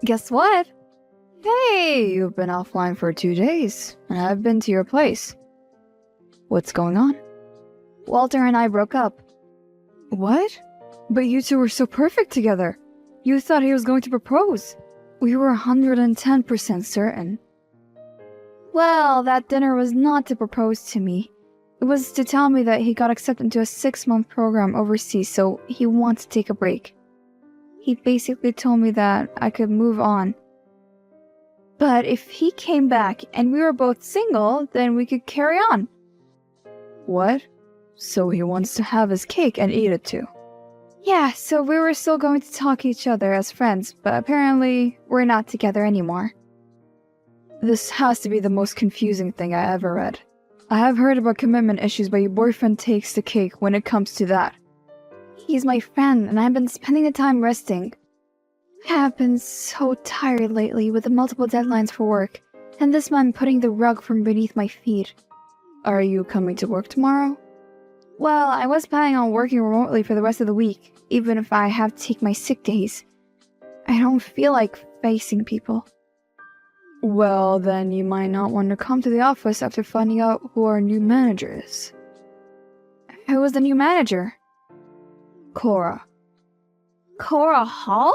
Guess what? Hey, you've been offline for 2 days, and I've been to your place. What's going on? Walter and I broke up. What? But you two were so perfect together. You thought he was going to propose. We were 110% certain. Well, that dinner was not to propose to me. It was to tell me that he got accepted into a 6-month program overseas, so he wants to take a break. He basically told me that I could move on. But if he came back and we were both single, then we could carry on. What? So he wants to have his cake and eat it too? Yeah, so we were still going to talk to each other as friends, but apparently we're not together anymore. This has to be the most confusing thing I ever read. I have heard about commitment issues, but your boyfriend takes the cake when it comes to that. He's my friend, and I've been spending the time resting. I have been so tired lately with the multiple deadlines for work, and this man putting the rug from beneath my feet. Are you coming to work tomorrow? Well, I was planning on working remotely for the rest of the week, even if I have to take my sick days. I don't feel like facing people. Well, then you might not want to come to the office after finding out who our new manager is. Who was the new manager? Cora. Cora Hall?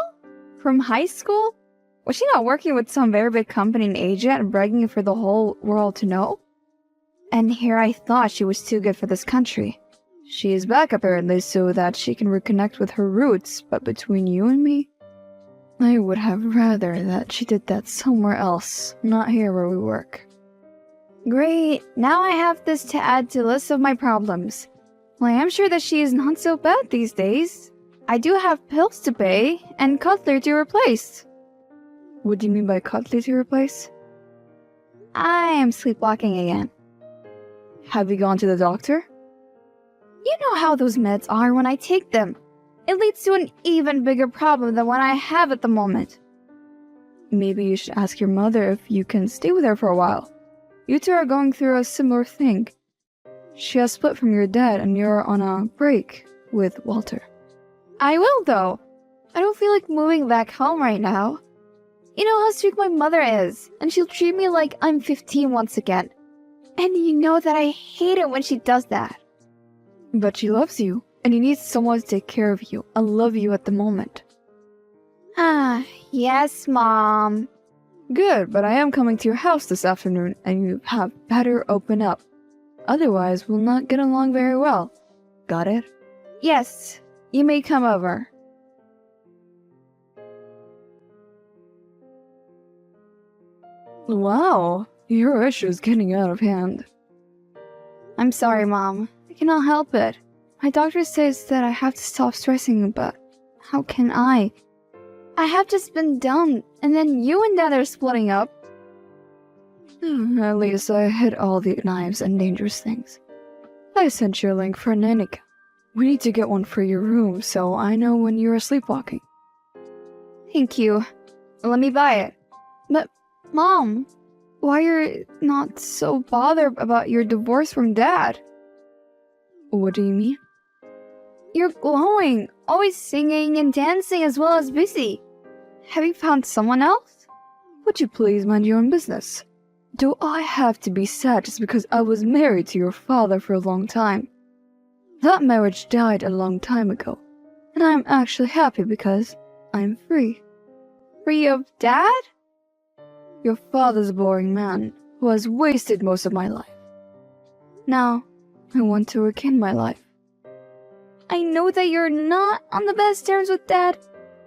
From high school? Was she not working with some very big company in Asia and bragging for the whole world to know? And here I thought she was too good for this country. She is back apparently so that she can reconnect with her roots, but between you and me, I would have rather that she did that somewhere else, not here where we work. Great, now I have this to add to the list of my problems. Well, I am sure that she is not so bad these days. I do have pills to pay, and cutlery to replace. What do you mean by cutlery to replace? I am sleepwalking again. Have you gone to the doctor? You know how those meds are when I take them. It leads to an even bigger problem than what I have at the moment. Maybe you should ask your mother if you can stay with her for a while. You two are going through a similar thing. She has split from your dad and you're on a break with Walter. I will though. I don't feel like moving back home right now. You know how strict my mother is, and she'll treat me like I'm 15 once again. And you know that I hate it when she does that. But she loves you, and you need someone to take care of you and love you at the moment. Yes, Mom. Good, but I am coming to your house this afternoon, and you have better open up. Otherwise, we'll not get along very well. Got it? Yes, you may come over. Wow, your issue is getting out of hand. I'm sorry, Mom. I cannot help it. My doctor says that I have to stop stressing, but how can I? I have just been done, and then you and Dad are splitting up. At least I hid all the knives and dangerous things. I sent you a link for a nanny cam. We need to get one for your room, so I know when you're sleepwalking. Thank you. Let me buy it. But, Mom, why are you not so bothered about your divorce from Dad? What do you mean? You're glowing, always singing and dancing as well as busy. Have you found someone else? Would you please mind your own business? Do I have to be sad just because I was married to your father for a long time? That marriage died a long time ago, and I'm actually happy because I'm free. Free of Dad? Your father's a boring man who has wasted most of my life. Now, I want to regain my life. I know that you're not on the best terms with Dad,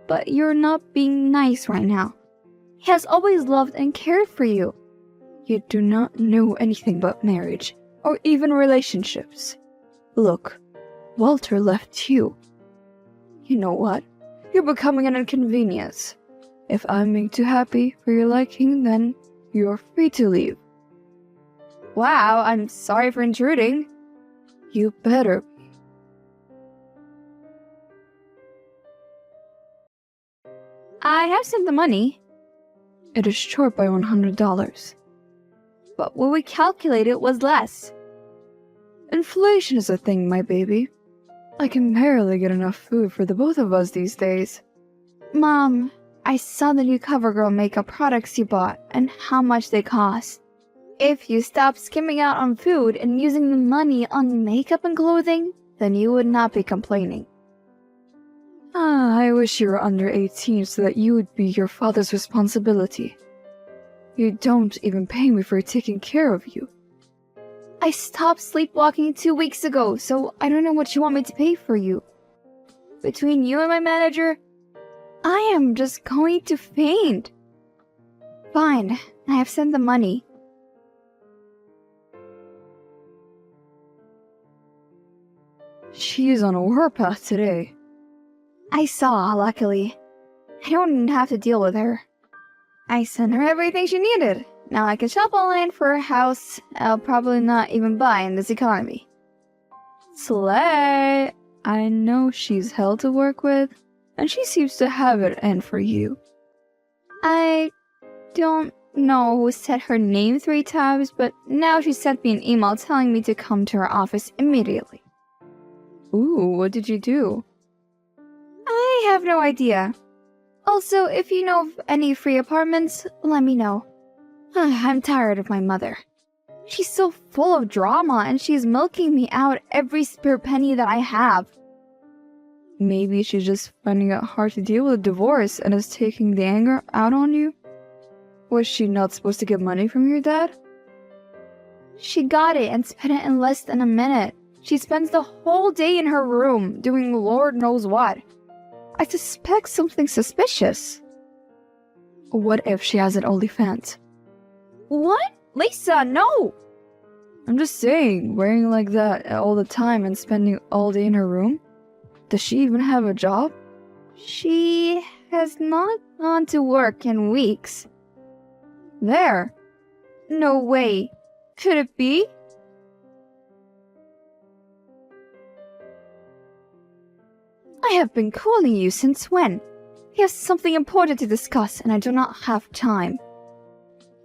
but you're not being nice right now. He has always loved and cared for you. You do not know anything about marriage, or even relationships. Look, Walter left you. You know what? You're becoming an inconvenience. If I'm being too happy for your liking, then you're free to leave. Wow, I'm sorry for intruding. You better be. I have sent the money. It is short by $100. But what we calculated was less. Inflation is a thing, my baby. I can barely get enough food for the both of us these days. Mom, I saw the new CoverGirl makeup products you bought and how much they cost. If you stopped skimming out on food and using the money on makeup and clothing, then you would not be complaining. I wish you were under 18 so that you would be your father's responsibility. You don't even pay me for taking care of you. I stopped sleepwalking 2 weeks ago, so I don't know what you want me to pay for you. Between you and my manager, I am just going to faint. Fine, I have sent the money. She's on a warpath today. I saw, luckily. I don't have to deal with her. I sent her everything she needed. Now I can shop online for a house I'll probably not even buy in this economy. Slay! I know she's hell to work with, and she seems to have it in for you. I don't know who said her name 3 times, but now she sent me an email telling me to come to her office immediately. Ooh, what did you do? I have no idea. Also, if you know of any free apartments, let me know. I'm tired of my mother. She's so full of drama and she's milking me out every spare penny that I have. Maybe she's just finding it hard to deal with a divorce and is taking the anger out on you? Was she not supposed to get money from your dad? She got it and spent it in less than a minute. She spends the whole day in her room doing Lord knows what. I suspect something suspicious. What if she has an OnlyFans? What? Lisa, no! I'm just saying, wearing like that all the time and spending all day in her room? Does she even have a job? She has not gone to work in weeks. There. No way. Could it be? I have been calling you since when? We have something important to discuss and I do not have time.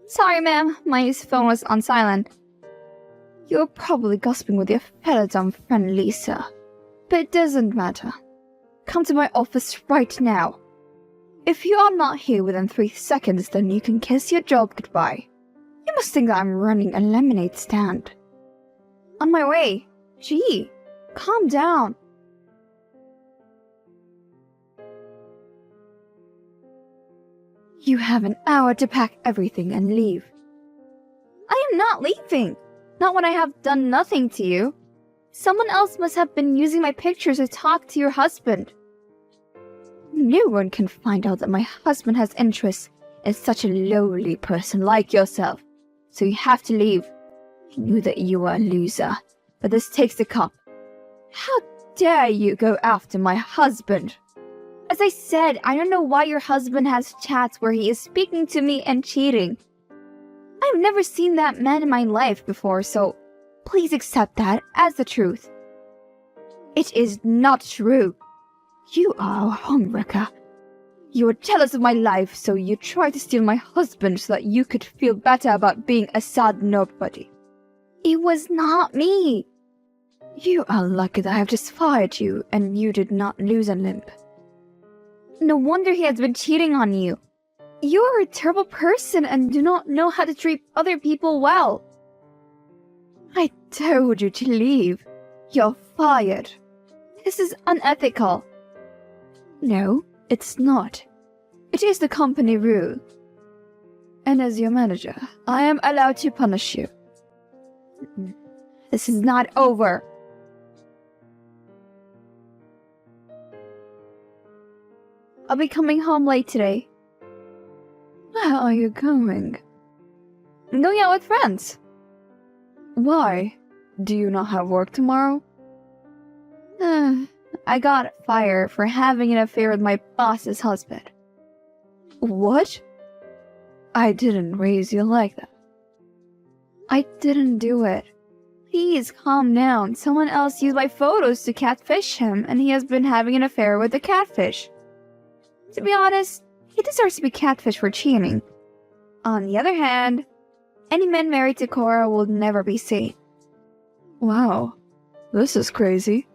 Sorry, ma'am. My phone was on silent. You're probably gossiping with your fellow dumb friend Lisa. But it doesn't matter. Come to my office right now. If you are not here within 3 seconds, then you can kiss your job goodbye. You must think that I'm running a lemonade stand. On my way. Gee, calm down. You have an hour to pack everything and leave. I am not leaving. Not when I have done nothing to you. Someone else must have been using my pictures to talk to your husband. No one can find out that my husband has interests in such a lowly person like yourself. So you have to leave. I knew that you were a loser, but this takes the cup. How dare you go after my husband? As I said, I don't know why your husband has chats where he is speaking to me and cheating. I've never seen that man in my life before, so please accept that as the truth. It is not true. You are a homewrecker. You are jealous of my life, so you tried to steal my husband so that you could feel better about being a sad nobody. It was not me. You are lucky that I have just fired you and you did not lose a limb. No wonder he has been cheating on you. You are a terrible person and do not know how to treat other people well. I told you to leave. You're fired. This is unethical. No, it's not. It is the company rule. And as your manager, I am allowed to punish you. This is not over. I'll be coming home late today. Where are you going? I'm going out with friends. Why? Do you not have work tomorrow? I got fired for having an affair with my boss's husband. What? I didn't raise you like that. I didn't do it. Please calm down. Someone else used my photos to catfish him, and he has been having an affair with the catfish. To be honest, he deserves to be catfished for cheating. On the other hand, any man married to Cora will never be sane. Wow, this is crazy.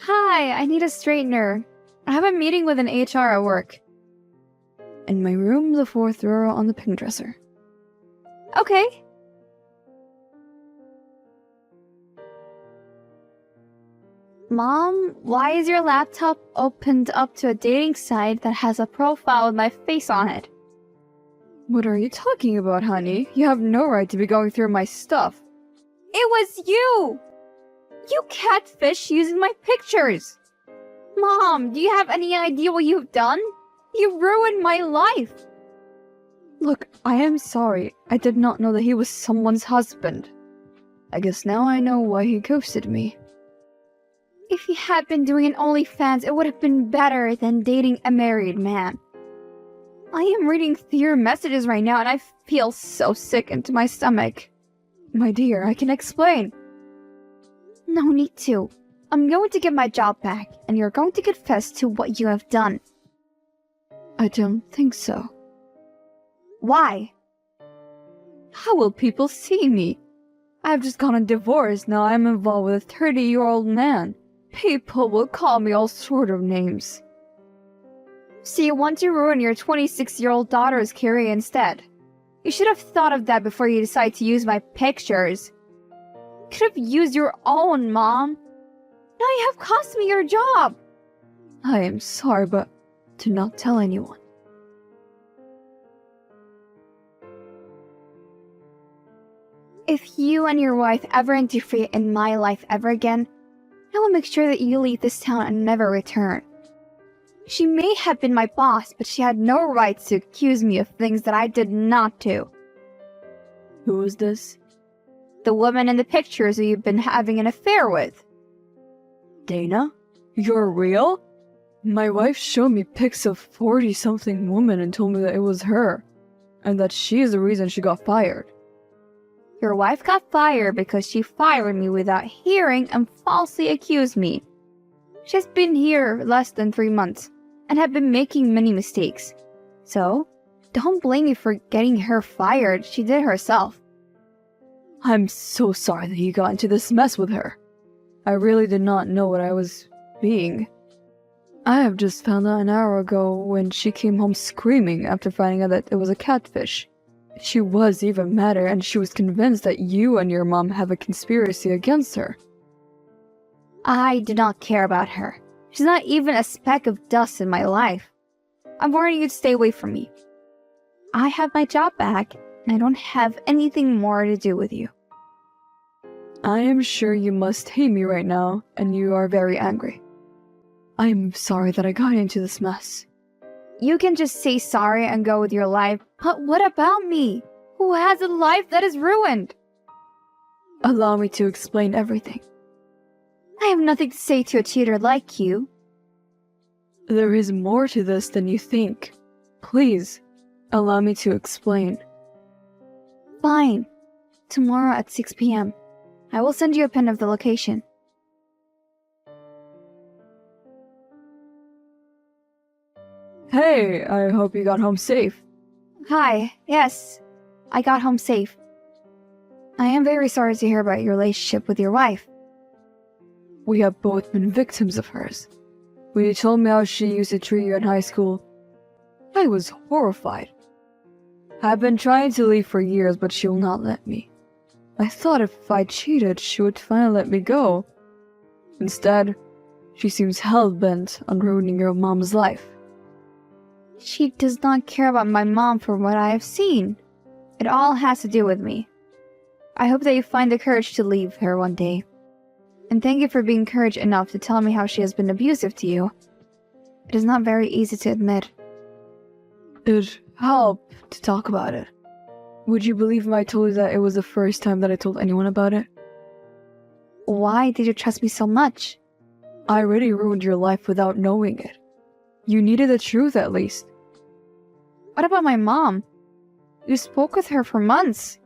Hi. Hi, I need a straightener. I have a meeting with an HR at work. In my room, the fourth drawer on the pin dresser. Okay. Mom, why is your laptop opened up to a dating site that has a profile with my face on it? What are you talking about, honey? You have no right to be going through my stuff. It was you! You catfish using my pictures! Mom, do you have any idea what you've done? You ruined my life! Look, I am sorry. I did not know that he was someone's husband. I guess now I know why he ghosted me. If he had been doing an OnlyFans, it would have been better than dating a married man. I am reading through your messages right now and I feel so sick into my stomach. My dear, I can explain. No need to. I'm going to get my job back and you're going to confess to what you have done. I don't think so. Why? How will people see me? I have just gotten divorced, now I'm involved with a 30-year-old man. People will call me all sort of names. So you want to ruin your 26-year-old daughter's career instead? You should have thought of that before you decide to use my pictures. You could have used your own, Mom. Now you have cost me your job. I am sorry, but do not tell anyone. If you and your wife ever interfere in my life ever again, I will make sure that you leave this town and never return. She may have been my boss, but she had no right to accuse me of things that I did not do. Who is this? The woman in the pictures who you've been having an affair with. Dana? You're real? My wife showed me pics of 40-something woman and told me that it was her, and that she is the reason she got fired. Your wife got fired because she fired me without hearing and falsely accused me. She's been here less than 3 months and have been making many mistakes. So, don't blame me for getting her fired. She did herself. I'm so sorry that you got into this mess with her. I really did not know what I was being. I have just found out an hour ago when she came home screaming after finding out that it was a catfish. She was even madder, and she was convinced that you and your mom have a conspiracy against her. I do not care about her. She's not even a speck of dust in my life. I'm warning you to stay away from me. I have my job back, and I don't have anything more to do with you. I am sure you must hate me right now, and you are very angry. I am sorry that I got into this mess. You can just say sorry and go with your life, but what about me? Who has a life that is ruined? Allow me to explain everything. I have nothing to say to a cheater like you. There is more to this than you think. Please, allow me to explain. Fine. Tomorrow at 6 p.m. I will send you a pin of the location. Hey, I hope you got home safe. Hi, yes, I got home safe. I am very sorry to hear about your relationship with your wife. We have both been victims of hers. When you told me how she used to treat you in high school, I was horrified. I've been trying to leave for years, but she will not let me. I thought if I cheated, she would finally let me go. Instead, she seems hell-bent on ruining your mom's life. She does not care about my mom from what I have seen. It all has to do with me. I hope that you find the courage to leave her one day. And thank you for being courage enough to tell me how she has been abusive to you. It is not very easy to admit. It helped to talk about it. Would you believe if I told you that it was the first time that I told anyone about it? Why did you trust me so much? I already ruined your life without knowing it. You needed the truth at least. What about my mom? You spoke with her for months.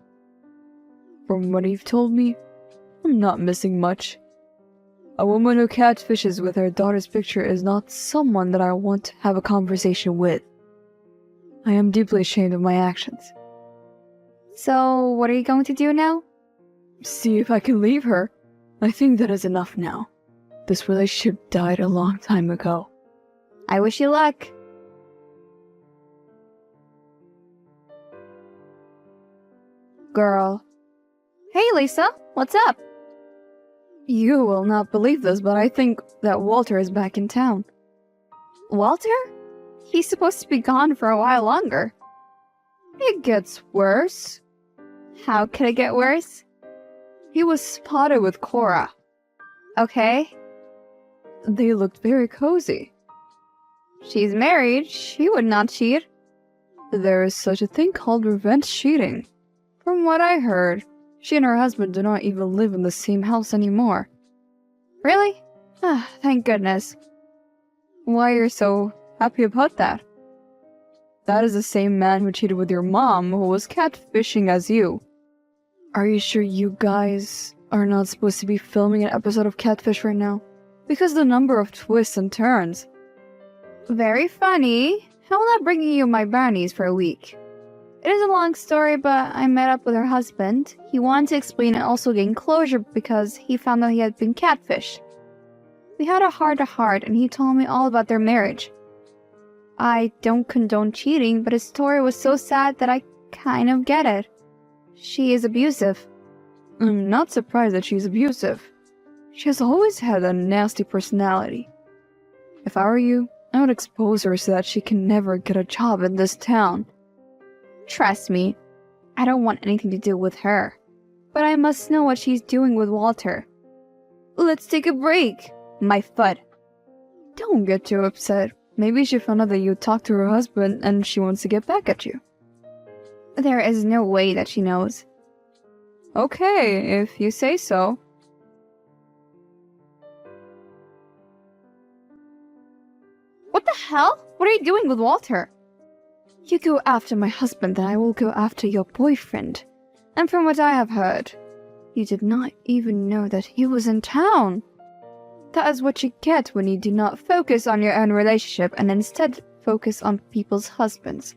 From what you've told me, I'm not missing much. A woman who catfishes with her daughter's picture is not someone that I want to have a conversation with. I am deeply ashamed of my actions. So, what are you going to do now? See if I can leave her. I think that is enough now. This relationship died a long time ago. I wish you luck. Girl. Hey, Lisa. What's up? You will not believe this, but I think that Walter is back in town. Walter? He's supposed to be gone for a while longer. It gets worse. How could it get worse? He was spotted with Cora. Okay. They looked very cozy. She's married. She would not cheat. There is such a thing called revenge cheating. From what I heard, she and her husband do not even live in the same house anymore. Really? Ah, thank goodness. Why you're so happy about that? That is the same man who cheated with your mom, who was catfishing as you. Are you sure you guys are not supposed to be filming an episode of Catfish right now? Because the number of twists and turns. Very funny. How will I bring you my brownies for a week? It is a long story, but I met up with her husband. He wanted to explain and also gain closure because he found out he had been catfished. We had a heart-to-heart, and he told me all about their marriage. I don't condone cheating, but his story was so sad that I kind of get it. She is abusive. I'm not surprised that she's abusive. She has always had a nasty personality. If I were you, I would expose her so that she can never get a job in this town. Trust me, I don't want anything to do with her. But I must know what she's doing with Walter. Let's take a break, my foot. Don't get too upset. Maybe she found out that you talked to her husband and she wants to get back at you. There is no way that she knows. Okay, if you say so. What the hell? What are you doing with Walter? You go after my husband, then I will go after your boyfriend. And from what I have heard, you did not even know that he was in town. That is what you get when you do not focus on your own relationship and instead focus on people's husbands.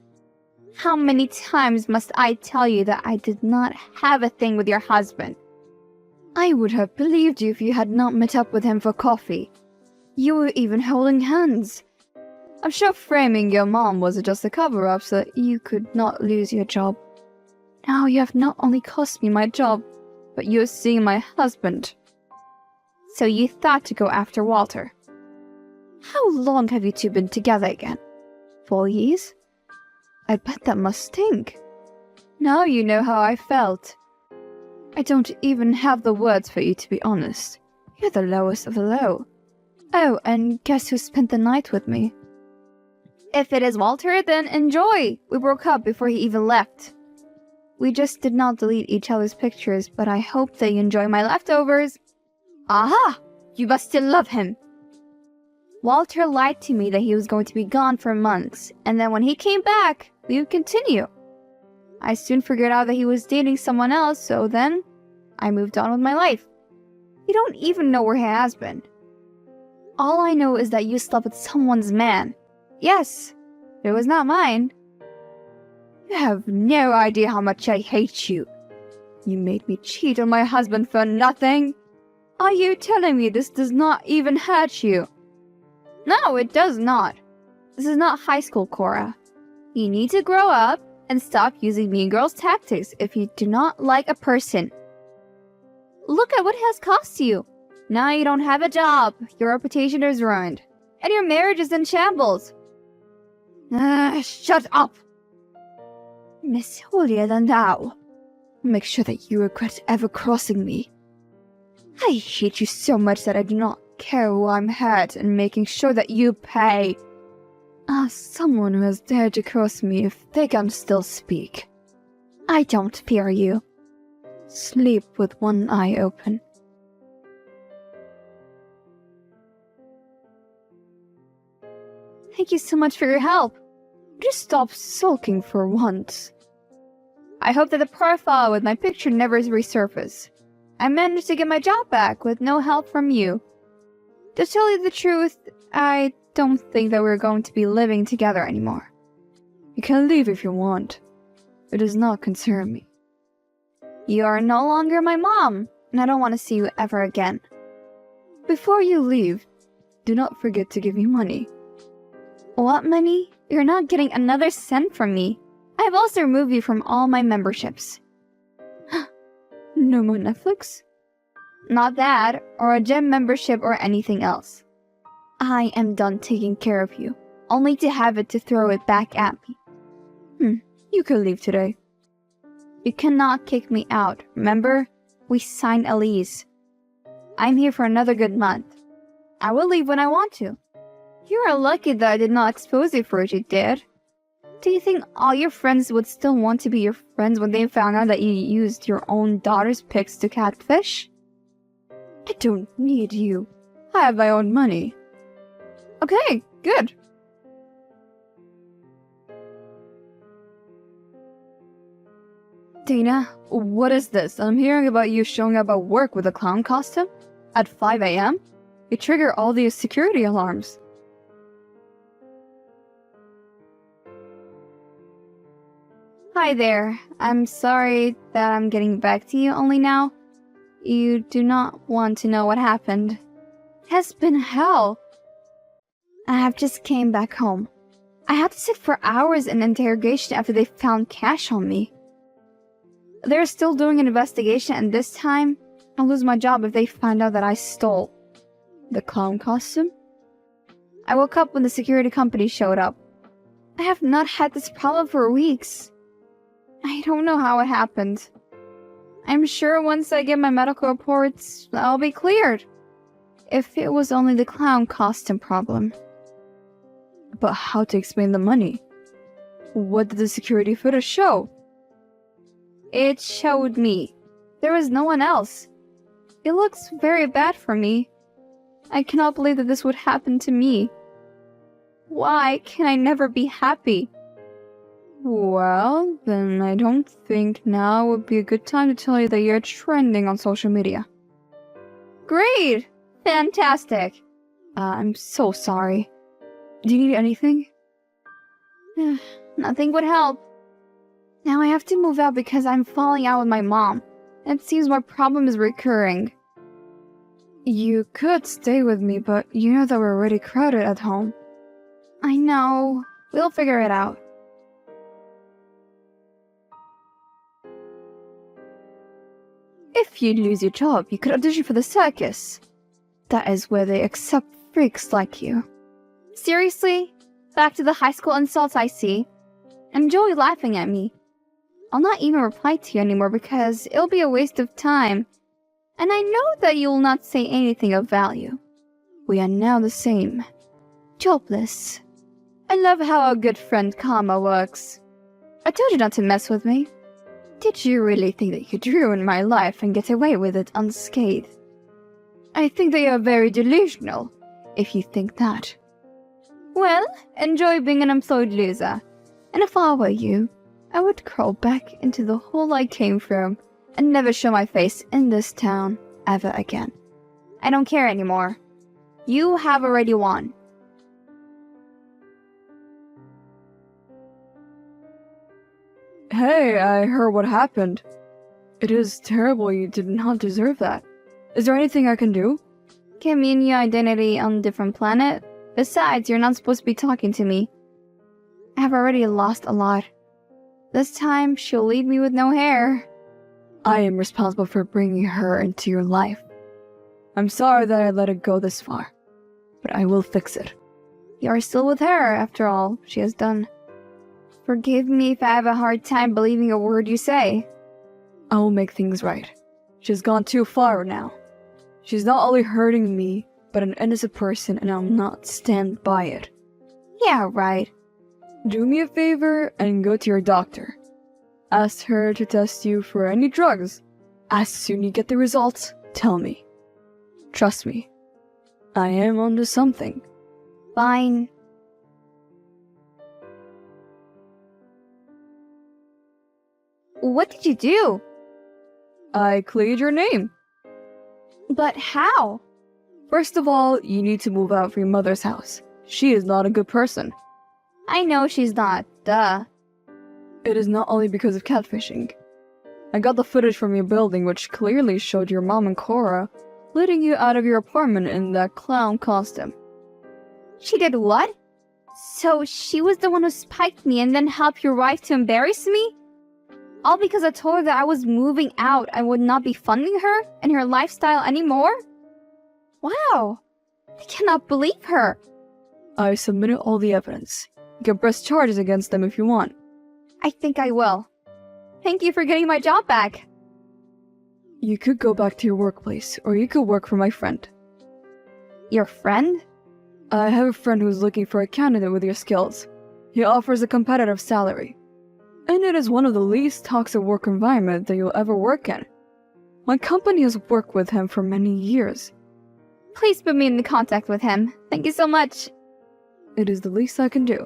How many times must I tell you that I did not have a thing with your husband? I would have believed you if you had not met up with him for coffee. You were even holding hands. I'm sure framing your mom was just a cover-up so that you could not lose your job. Now you have not only cost me my job, but you are seeing my husband. So you thought to go after Walter. How long have you two been together again? 4 years? I bet that must stink. Now you know how I felt. I don't even have the words for you, to be honest. You're the lowest of the low. Oh, and guess who spent the night with me? If it is Walter, then enjoy! We broke up before he even left. We just did not delete each other's pictures, but I hope that you enjoy my leftovers. Aha! You must still love him! Walter lied to me that he was going to be gone for months, and then when he came back, we would continue. I soon figured out that he was dating someone else, so then I moved on with my life. You don't even know where he has been. All I know is that you slept with someone's man. Yes, it was not mine. You have no idea how much I hate you. You made me cheat on my husband for nothing. Are you telling me this does not even hurt you? No, it does not. This is not high school, Cora. You need to grow up and stop using mean girls tactics if you do not like a person. Look at what it has cost you. Now you don't have a job, your reputation is ruined, and your marriage is in shambles. Shut up! Miss holier than thou. Make sure that you regret ever crossing me. I hate you so much that I do not care who I'm hurt and making sure that you pay. Someone who has dared to cross me if they can still speak. I don't fear you. Sleep with one eye open. Thank you so much for your help. Just stop sulking for once. I hope that the profile with my picture never resurfaces. I managed to get my job back with no help from you. To tell you the truth, I don't think that we're going to be living together anymore. You can leave if you want. It does not concern me. You are no longer my mom, and I don't want to see you ever again. Before you leave, do not forget to give me money. What money? You're not getting another cent from me. I've also removed you from all my memberships. No more Netflix? Not that, or a gym membership or anything else. I am done taking care of you, only to have it to throw it back at me. You can leave today. You cannot kick me out, remember? We signed a lease. I'm here for another good month. I will leave when I want to. You are lucky that I did not expose you for what you did. Do you think all your friends would still want to be your friends when they found out that you used your own daughter's pics to catfish? I don't need you. I have my own money. Okay, good. Dana, what is this? I'm hearing about you showing up at work with a clown costume? At 5 a.m.? You trigger all these security alarms. Hi there. I'm sorry that I'm getting back to you only now. You do not want to know what happened. It has been hell. I have just came back home. I had to sit for hours in interrogation after they found cash on me. They're still doing an investigation, and this time, I'll lose my job if they find out that I stole the clown costume. I woke up when the security company showed up. I have not had this problem for weeks. I don't know how it happened. I'm sure once I get my medical reports, I'll be cleared. If it was only the clown costume problem. But how to explain the money? What did the security footage show? It showed me. There was no one else. It looks very bad for me. I cannot believe that this would happen to me. Why can I never be happy? Well, then I don't think now would be a good time to tell you that you're trending on social media. Great! Fantastic! I'm so sorry. Do you need anything? Nothing would help. Now I have to move out because I'm falling out with my mom. It seems my problem is recurring. You could stay with me, but you know that we're already crowded at home. I know. We'll figure it out. If you lose your job, you could audition for the circus. That is where they accept freaks like you. Seriously? Back to the high school insults I see. Enjoy laughing at me. I'll not even reply to you anymore because it'll be a waste of time. And I know that you'll not say anything of value. We are now the same. Jobless. I love how a good friend karma works. I told you not to mess with me. Did you really think that you could ruin my life and get away with it unscathed? I think that you're very delusional, if you think that. Well, enjoy being an employed loser. And if I were you, I would crawl back into the hole I came from and never show my face in this town ever again. I don't care anymore. You have already won. Hey, I heard what happened. It is terrible. You did not deserve that. Is there anything I can do? Commune your identity on a different planet? Besides, you're not supposed to be talking to me. I have already lost a lot. This time, she'll leave me with no hair. I am responsible for bringing her into your life. I'm sorry that I let it go this far, but I will fix it. You are still with her, after all she has done. Forgive me if I have a hard time believing a word you say. I will make things right. She's gone too far now. She's not only hurting me, but an innocent person, and I'll not stand by it. Yeah, right. Do me a favor and go to your doctor. Ask her to test you for any drugs. As soon as you get the results, tell me. Trust me. I am onto something. Fine. What did you do? I cleared your name. But how? First of all, you need to move out of your mother's house. She is not a good person. I know she's not, duh. It is not only because of catfishing. I got the footage from your building which clearly showed your mom and Cora leading you out of your apartment in that clown costume. She did what? So she was the one who spiked me and then helped your wife to embarrass me? All because I told her that I was moving out and would not be funding her and her lifestyle anymore? Wow, I cannot believe her. I submitted all the evidence. You can press charges against them if you want. I think I will. Thank you for getting my job back. You could go back to your workplace, or you could work for my friend. Your friend? I have a friend who's looking for a candidate with your skills. He offers a competitive salary. And it is one of the least toxic work environments that you'll ever work in. My company has worked with him for many years. Please put me in contact with him. Thank you so much. It is the least I can do.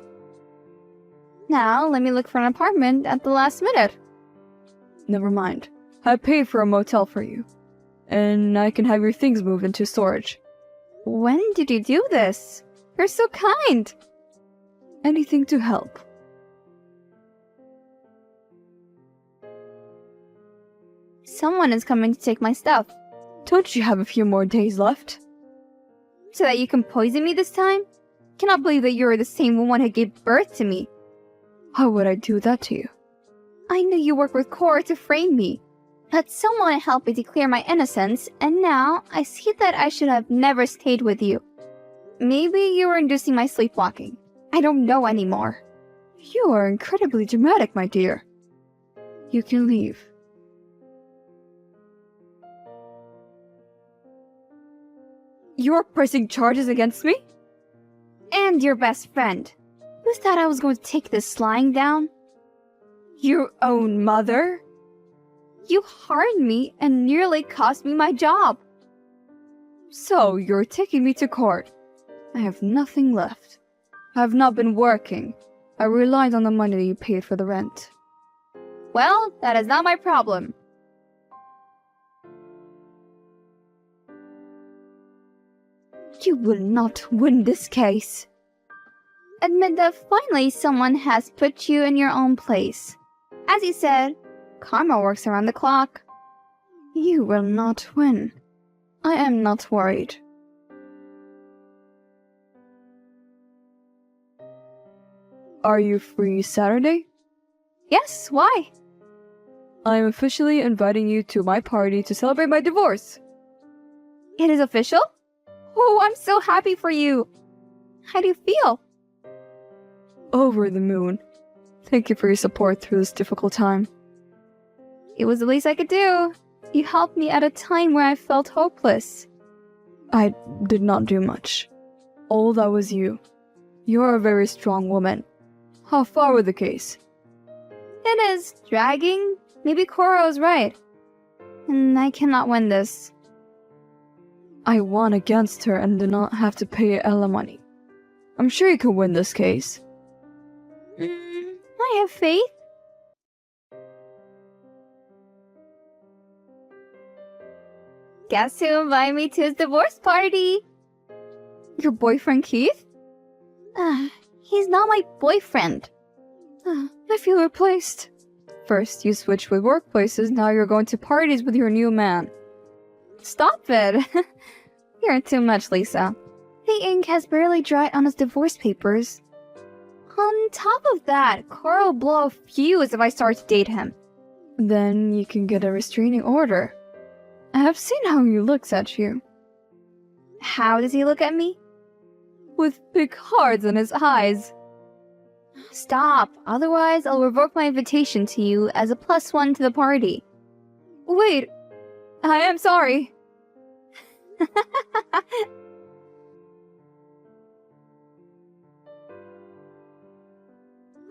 Now, let me look for an apartment at the last minute. Never mind. I paid for a motel for you. And I can have your things moved into storage. When did you do this? You're so kind. Anything to help. Someone is coming to take my stuff. Don't you have a few more days left? So that you can poison me this time? Cannot believe that you're the same woman who gave birth to me. How would I do that to you? I knew you worked with Cora to frame me. But someone helped me declare my innocence, and now I see that I should have never stayed with you. Maybe you were inducing my sleepwalking. I don't know anymore. You are incredibly dramatic, my dear. You can leave. You're pressing charges against me? And your best friend. Who thought I was going to take this lying down? Your own mother? You harmed me and nearly cost me my job. So, you're taking me to court. I have nothing left. I have not been working. I relied on the money that you paid for the rent. Well, that is not my problem. You will not win this case. Admit that finally someone has put you in your own place. As you said, karma works around the clock. You will not win. I am not worried. Are you free Saturday? Yes, why? I am officially inviting you to my party to celebrate my divorce. It is official? Oh, I'm so happy for you. How do you feel? Over the moon. Thank you for your support through this difficult time. It was the least I could do. You helped me at a time where I felt hopeless. I did not do much. All that was you. You are a very strong woman. How far with the case? It is dragging. Maybe Cora was right. And I cannot win this. I won against her and did not have to pay alimony. I'm sure you can win this case. I have faith. Guess who invited me to his divorce party? Your boyfriend Keith? He's not my boyfriend. I feel replaced. First you switched with workplaces, now you're going to parties with your new man. Stop it. You're too much, Lisa. The ink has barely dried on his divorce papers. On top of that, Cora will blow a fuse if I start to date him. Then you can get a restraining order. I have seen how he looks at you. How does he look at me? With big hearts in his eyes. Stop, otherwise I'll revoke my invitation to you as a +1 to the party. Wait, I am sorry.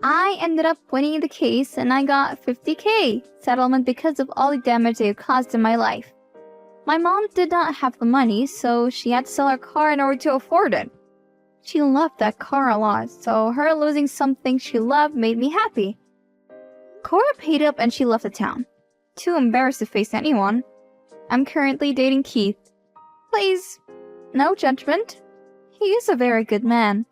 I ended up winning the case and I got $50,000 settlement because of all the damage they caused in my life. My mom did not have the money, so she had to sell her car in order to afford it. She loved that car a lot, so her losing something she loved made me happy. Cora paid up and she left the town. Too embarrassed to face anyone. I'm currently dating Keith. Please, no judgment. He is a very good man.